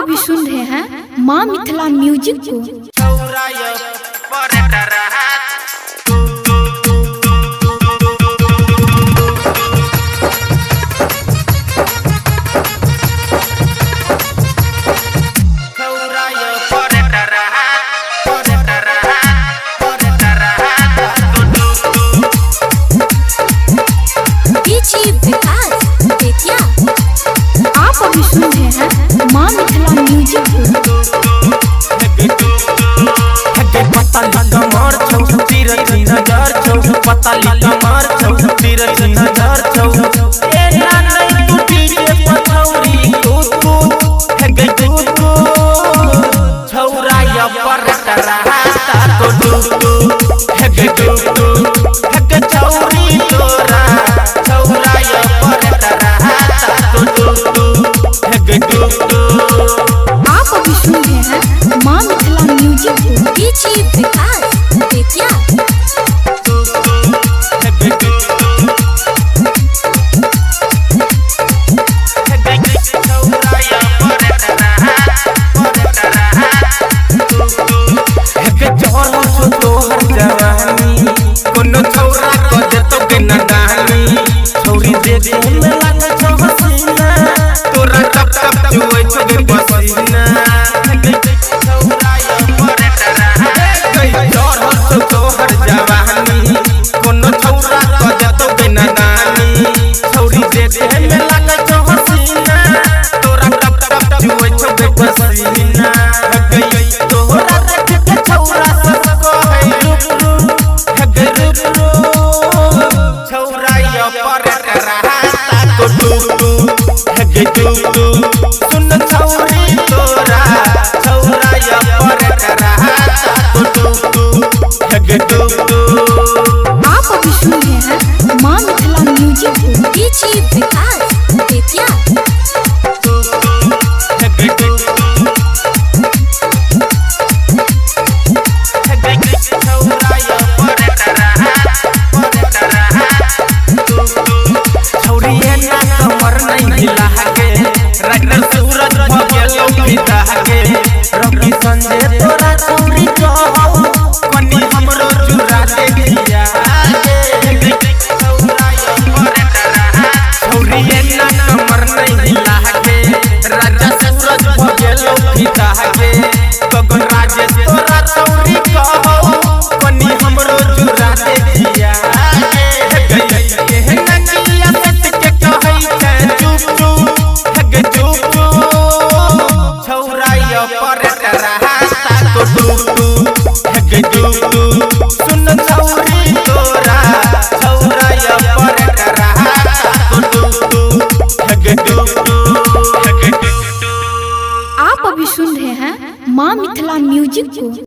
अभी सुन रहे हैं माँ मिथिला म्यूजिक को। आप अभी सुन रहे हैं माँ मिथिला म्यूजिक को। आप अभी सुन रहे हैं माँ मिथिला म्यूजिक को। आप अभी सुन रहे हैं माँ मिथिला म्यूजिक को। आप अभी सुन रहे हैं माँ मिथिला म्यूजिक को।